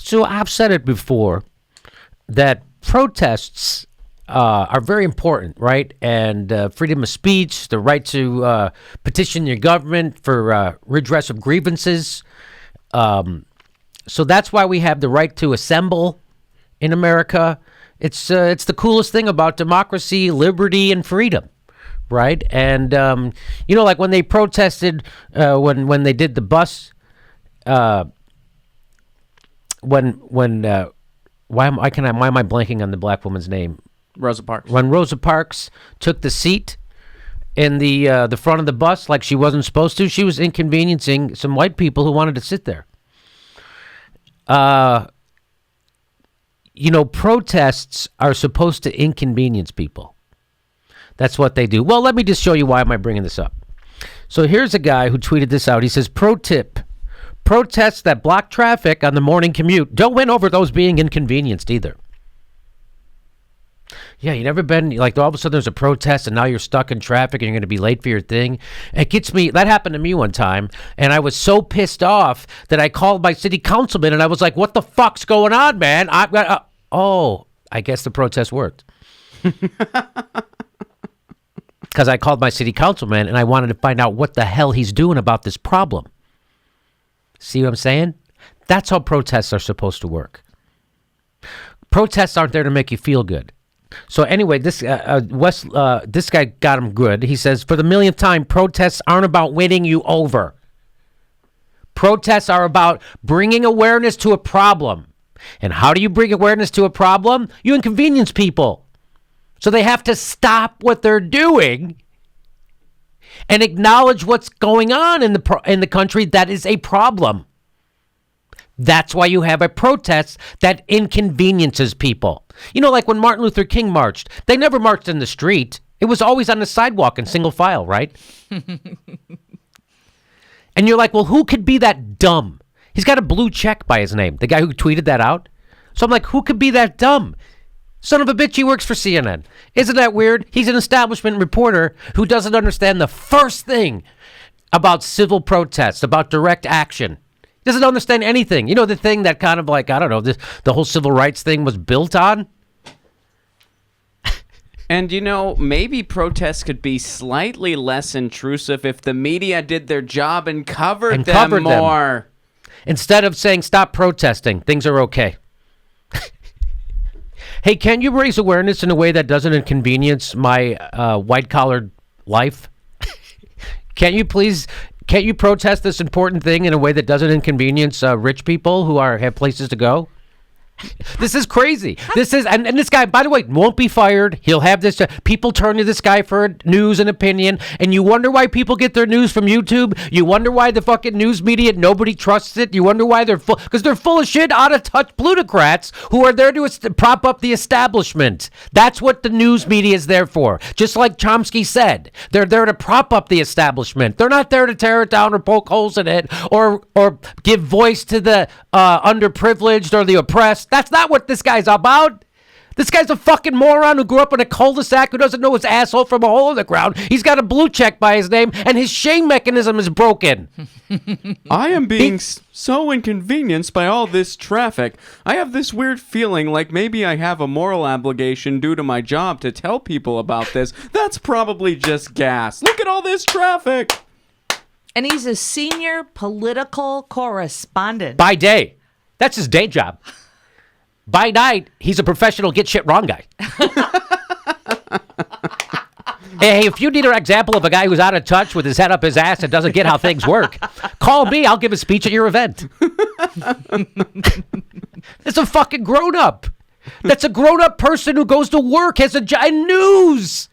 So I've said it before that protests are very important, right? And freedom of speech, the right to petition your government for redress of grievances. So that's why we have the right to assemble in America. It's the coolest thing about democracy, liberty, and freedom, right? And like when they protested, when they did the bus, why am I blanking on the black woman's name? Rosa Parks. When Rosa Parks took the seat in the front of the bus like she wasn't supposed to, she was inconveniencing some white people who wanted to sit there. Protests are supposed to inconvenience people. That's what they do. Well, let me just show you why am I bringing this up. So here's a guy who tweeted this out. He says, pro tip, protests that block traffic on the morning commute don't win over those being inconvenienced either. Yeah, you never been like all of a sudden there's a protest and now you're stuck in traffic and you're going to be late for your thing. It gets me. That happened to me one time, and I was so pissed off that I called my city councilman and I was like, "What the fuck's going on, man?" I guess the protest worked. Because I called my city councilman and I wanted to find out what the hell he's doing about this problem. See what I'm saying? That's how protests are supposed to work. Protests aren't there to make you feel good. So anyway, this guy got him good. He says, for the millionth time, protests aren't about winning you over. Protests are about bringing awareness to a problem. And how do you bring awareness to a problem? You inconvenience people. So they have to stop what they're doing and acknowledge what's going on in the country that is a problem. That's why you have a protest that inconveniences people. Like when Martin Luther King marched, they never marched in the street. It was always on the sidewalk in single file, right? And you're like, well, who could be that dumb? He's got a blue check by his name, the guy who tweeted that out. So I'm like, who could be that dumb? Son of a bitch, he works for CNN. Isn't that weird? He's an establishment reporter who doesn't understand the first thing about civil protests, about direct action. Doesn't understand anything. The thing that kind of like, I don't know, the whole civil rights thing was built on. And, maybe protests could be slightly less intrusive if the media did their job and covered them more. Instead of saying, stop protesting, things are okay. Hey, can you raise awareness in a way that doesn't inconvenience my white-collared life? Can't you protest this important thing in a way that doesn't inconvenience rich people who have places to go? This is crazy. And this guy, by the way, won't be fired. He'll have this. People turn to this guy for news and opinion, and you wonder why people get their news from YouTube. You wonder why the fucking news media, nobody trusts it. You wonder why because they're full of shit, out of touch plutocrats who are there to prop up the establishment. That's what the news media is there for. Just like Chomsky said, they're there to prop up the establishment. They're not there to tear it down or poke holes in it or give voice to the underprivileged or the oppressed. That's not what this guy's about. This guy's a fucking moron who grew up in a cul-de-sac who doesn't know his asshole from a hole in the ground. He's got a blue check by his name, and his shame mechanism is broken. I am being so inconvenienced by all this traffic. I have this weird feeling like maybe I have a moral obligation due to my job to tell people about this. That's probably just gas. Look at all this traffic. And he's a senior political correspondent. By day. That's his day job. By night, he's a professional get shit wrong guy. Hey, if you need an example of a guy who's out of touch with his head up his ass and doesn't get how things work, call me. I'll give a speech at your event. It's a fucking grown-up. That's a grown-up person who goes to work, has a job in news.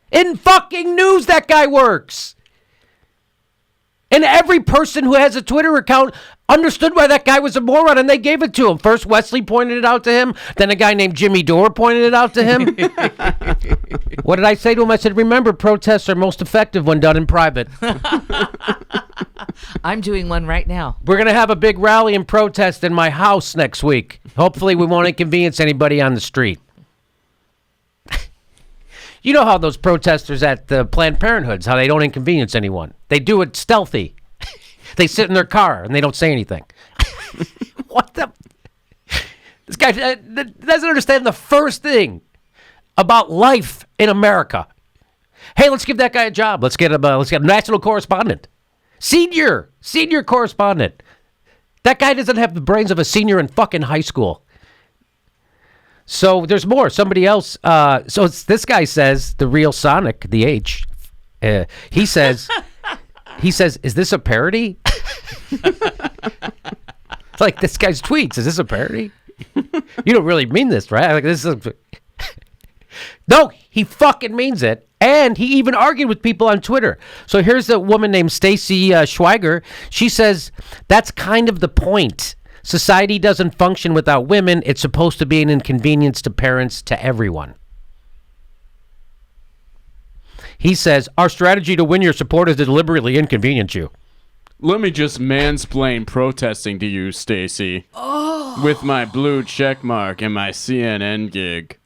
In fucking news, that guy works. And every person who has a Twitter account understood why that guy was a moron, and they gave it to him. First, Wesley pointed it out to him. Then a guy named Jimmy Dore pointed it out to him. What did I say to him? I said, remember, protests are most effective when done in private. I'm doing one right now. We're going to have a big rally and protest in my house next week. Hopefully we won't inconvenience anybody on the street. You know how those protesters at the Planned Parenthoods, how they don't inconvenience anyone. They do it stealthy. They sit in their car and they don't say anything. What the? guy doesn't understand the first thing about life in America. Hey, let's give that guy a job. Let's get a national correspondent. Senior correspondent. That guy doesn't have the brains of a senior in fucking high school. So there's more. Somebody else. This guy says, the real Sonic, the H. He says, is this a parody? It's like this guy's tweets. Is this a parody? You don't really mean this, right? Like this is. No, he fucking means it. And he even argued with people on Twitter. So here's a woman named Stacy Swagger. She says, that's kind of the point. Society doesn't function without women. It's supposed to be an inconvenience to parents, to everyone. He says, our strategy to win your support is to deliberately inconvenience you. Let me just mansplain protesting to you, Stacy. Oh. With my blue check mark and my CNN gig.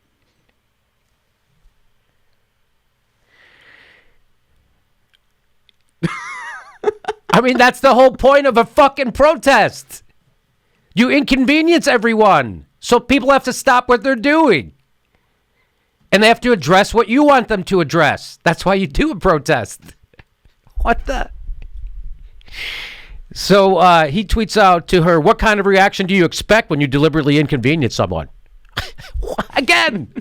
I mean, that's the whole point of a fucking protest. You inconvenience everyone. So people have to stop what they're doing. And they have to address what you want them to address. That's why you do a protest. What the? So he tweets out to her, what kind of reaction do you expect when you deliberately inconvenience someone? Again.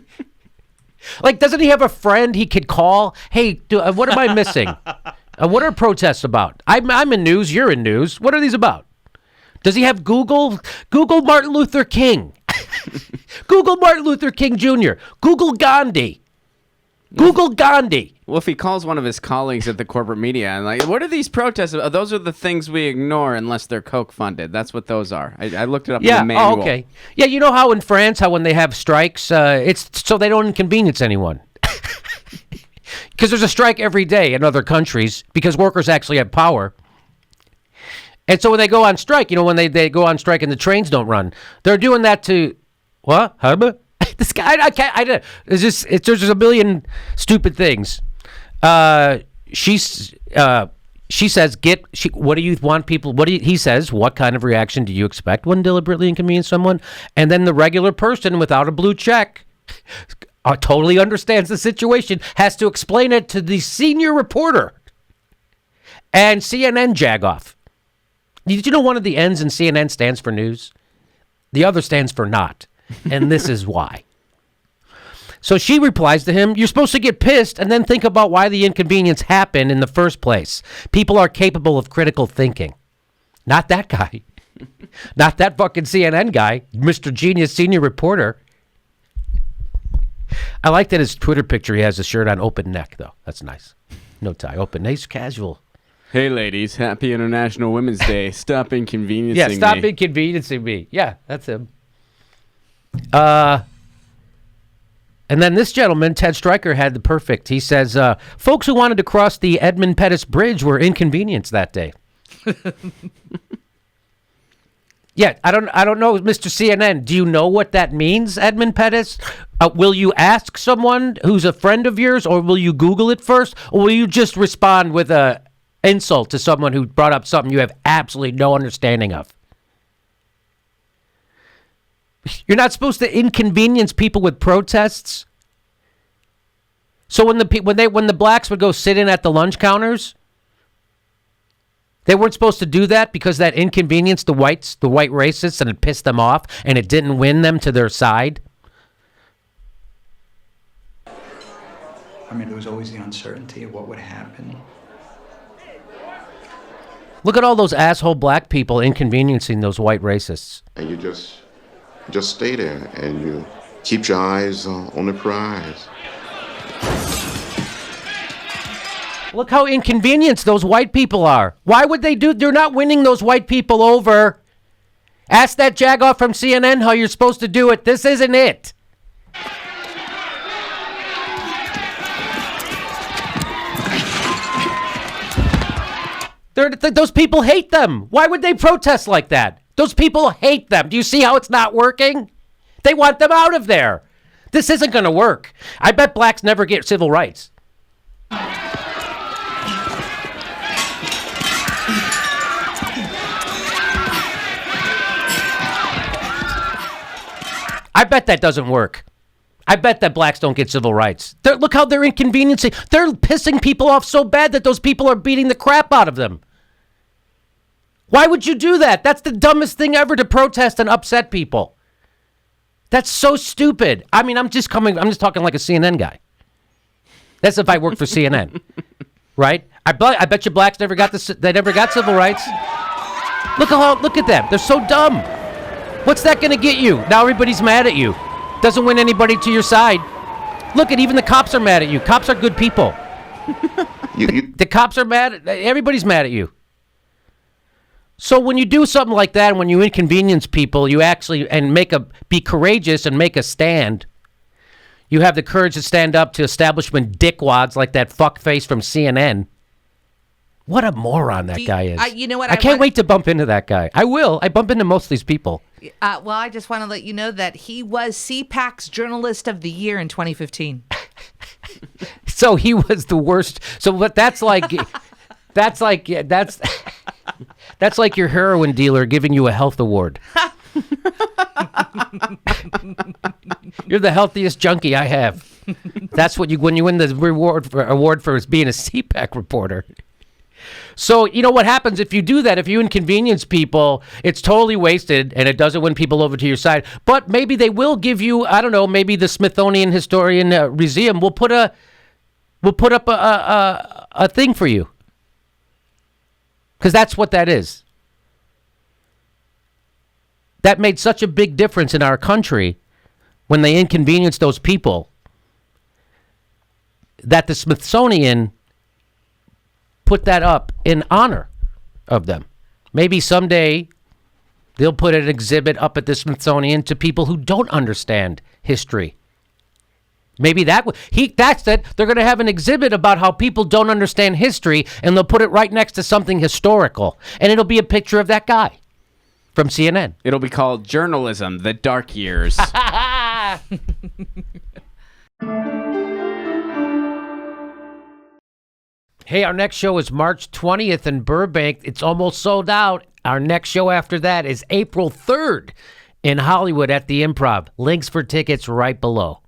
Like, doesn't he have a friend he could call? Hey, what am I missing? What are protests about? I'm in news. You're in news. What are these about? Does he have Google? Google Martin Luther King. Google Martin Luther King Jr. Google Gandhi. Google Gandhi. Well, if he calls one of his colleagues at the corporate media and like, what are these protests about? Those are the things we ignore unless they're Koch funded. That's what those are. I looked it up in the manual. Oh, okay. Yeah, you know how in France, when they have strikes, it's so they don't inconvenience anyone. Because there's a strike every day in other countries because workers actually have power. And so when they go on strike, when they go on strike and the trains don't run, they're doing that to what? This guy, I can't. There's just a million stupid things. She says, what do you want people? He says, what kind of reaction do you expect when deliberately inconvenience someone? And then the regular person without a blue check totally understands the situation, has to explain it to the senior reporter and CNN jagoff. Did you know one of the N's in CNN stands for news? The other stands for not. And this is why. So she replies to him, you're supposed to get pissed and then think about why the inconvenience happened in the first place. People are capable of critical thinking. Not that guy. Not that fucking CNN guy, Mr. Genius senior reporter. I like that his Twitter picture, he has a shirt on open neck, though. That's nice. No tie, open, nice, casual. Hey, ladies, happy International Women's Day. Stop inconveniencing me. Yeah, stop inconveniencing me. Yeah, that's him. And then this gentleman, Ted Stryker, had the perfect. He says, folks who wanted to cross the Edmund Pettus Bridge were inconvenienced that day. Yeah, I don't know, Mr. CNN. Do you know what that means, Edmund Pettus? Will you ask someone who's a friend of yours, or will you Google it first, or will you just respond with a insult to someone who brought up something you have absolutely no understanding of? You're not supposed to inconvenience people with protests. So when the blacks would go sit in at the lunch counters, they weren't supposed to do that because that inconvenienced the white racists and it pissed them off and it didn't win them to their side. I mean, there was always the uncertainty of what would happen. Look at all those asshole black people inconveniencing those white racists. And you just stay there and you keep your eyes on the prize. Look how inconvenienced those white people are. Why would they do? They're not winning those white people over. Ask that jagoff from CNN how you're supposed to do it. This isn't it. Those people hate them. Why would they protest like that? Those people hate them. Do you see how it's not working? They want them out of there. This isn't going to work. I bet blacks never get civil rights. I bet that doesn't work. I bet that blacks don't get civil rights. Look how they're inconveniencing. They're pissing people off so bad that those people are beating the crap out of them. Why would you do that? That's the dumbest thing ever, to protest and upset people. That's so stupid. I mean, I'm just talking like a CNN guy. That's if I worked for CNN, right? I bet you blacks never got civil rights. Look at them. They're so dumb. What's that going to get you? Now everybody's mad at you. Doesn't win anybody to your side. Look at even the cops are mad at you. Cops are good people. The cops are mad. Everybody's mad at you. So when you do something like that, when you inconvenience people, you actually be courageous and make a stand. You have the courage to stand up to establishment dickwads like that fuckface from CNN. What a moron that guy is. You know what? I can't wait to bump into that guy. I will. I bump into most of these people. Well, I just want to let you know that he was CPAC's Journalist of the Year in 2015. So he was the worst. So what? That's like your heroin dealer giving you a health award. You're the healthiest junkie I have. That's what when you win the award for being a CPAC reporter. So, you know what happens if you do that? If you inconvenience people, it's totally wasted and it doesn't win people over to your side. But maybe they will give you, I don't know, maybe the Smithsonian Historian Museum will put up a thing for you. Because that's what that is. That made such a big difference in our country when they inconvenienced those people that the Smithsonian put that up in honor of them. Maybe someday they'll put an exhibit up at the Smithsonian to people who don't understand history. Maybe that's it. They're going to have an exhibit about how people don't understand history, and they'll put it right next to something historical, and it'll be a picture of that guy from CNN. It'll be called Journalism: The Dark Years. Hey, our next show is March 20th in Burbank. It's almost sold out. Our next show after that is April 3rd in Hollywood at the Improv. Links for tickets right below.